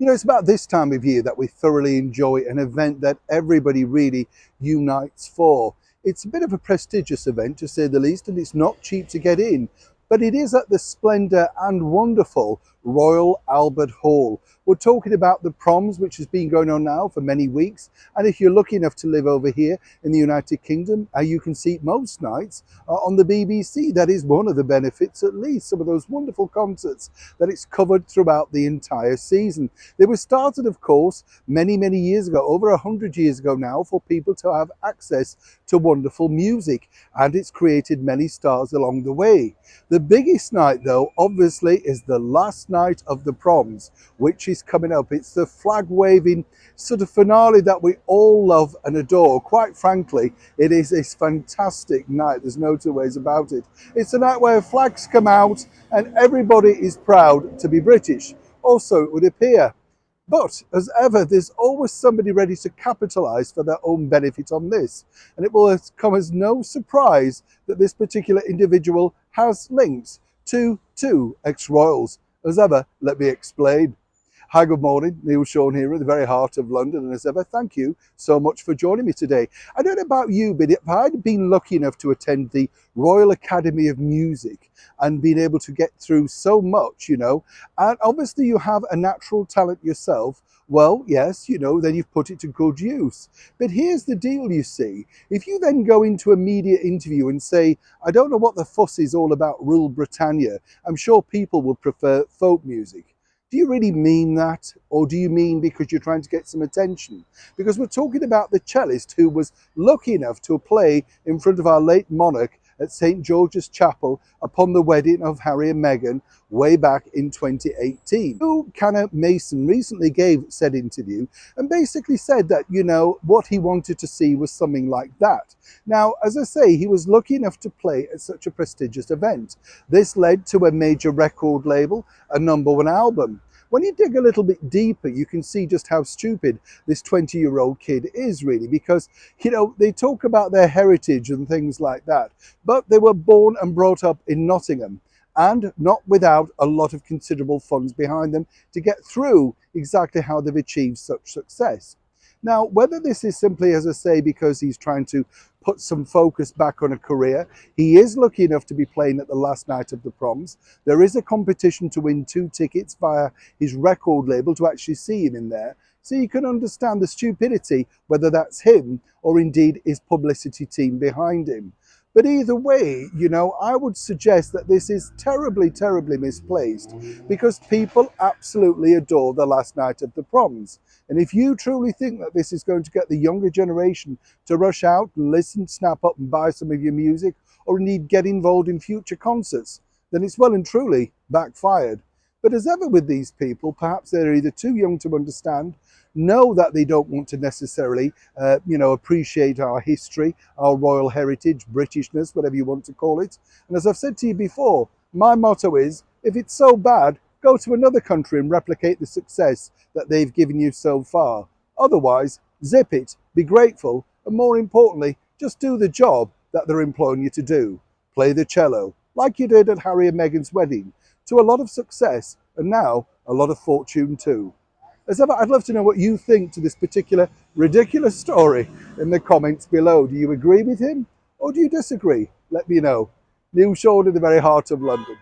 You know, it's about this time of year that we thoroughly enjoy an event that everybody really unites for. It's a bit of a prestigious event, to say the least, and it's not cheap to get in, but it is at the splendour and wonderful Royal Albert Hall. We're talking about the PROMS, which has been going on now for many weeks, and if you're lucky enough to live over here in the United Kingdom, you can see it most nights on the BBC. That is one of the benefits, at least, some of those wonderful concerts that it's covered throughout the entire season. They were started, of course, many years ago, over 100 years ago now, for people to have access to wonderful music, and it's created many stars along the way. The biggest night, though, obviously, is the last night of the PROMS, which is coming up. It's the flag-waving sort of finale that we all love and adore. Quite frankly, it is a fantastic night. There's no two ways about it. It's a night where flags come out and everybody is proud to be British. Also, it would appear. But as ever, there's always somebody ready to capitalise for their own benefit on this. And it will come as no surprise that this particular individual has links to two ex-royals. As ever, let me explain. Hi, good morning. Neil Sean here at the very heart of London. And as ever, thank you so much for joining me today. I don't know about you, but if I'd been lucky enough to attend the Royal Academy of Music and been able to get through so much, and obviously you have a natural talent yourself, well, yes, then you've put it to good use. But here's the deal, you see. If you then go into a media interview and say, I don't know what the fuss is all about Rule Britannia, I'm sure people would prefer folk music. Do you really mean that? Or do you mean because you're trying to get some attention? Because we're talking about the cellist who was lucky enough to play in front of our late monarch at St. George's Chapel upon the wedding of Harry and Meghan way back in 2018. Canner Mason recently gave said interview and basically said that, what he wanted to see was something like that. Now, as I say, he was lucky enough to play at such a prestigious event. This led to a major record label, a #1 album. When you dig a little bit deeper, you can see just how stupid this 20-year-old kid is really, because, they talk about their heritage and things like that, but they were born and brought up in Nottingham, and not without a lot of considerable funds behind them to get through exactly how they've achieved such success. Now, whether this is simply, as I say, because he's trying to put some focus back on a career, he is lucky enough to be playing at the last night of the PROMS. There is a competition to win 2 tickets via his record label to actually see him in there. So you can understand the stupidity, whether that's him or indeed his publicity team behind him. But either way, I would suggest that this is terribly misplaced, because people absolutely adore the last night of the PROMS. And if you truly think that this is going to get the younger generation to rush out and listen, snap up and buy some of your music, or indeed get involved in future concerts, then it's well and truly backfired. But as ever with these people, perhaps they're either too young to understand, know that they don't want to necessarily, appreciate our history, our royal heritage, Britishness, whatever you want to call it. And as I've said to you before, my motto is, if it's so bad, go to another country and replicate the success that they've given you so far. Otherwise, zip it, be grateful, and more importantly, just do the job that they're employing you to do. Play the cello, like you did at Harry and Meghan's wedding, to a lot of success, and now a lot of fortune too. As ever, I'd love to know what you think to this particular ridiculous story in the comments below. Do you agree with him or do you disagree? Let me know. Neil Sean in the very heart of London.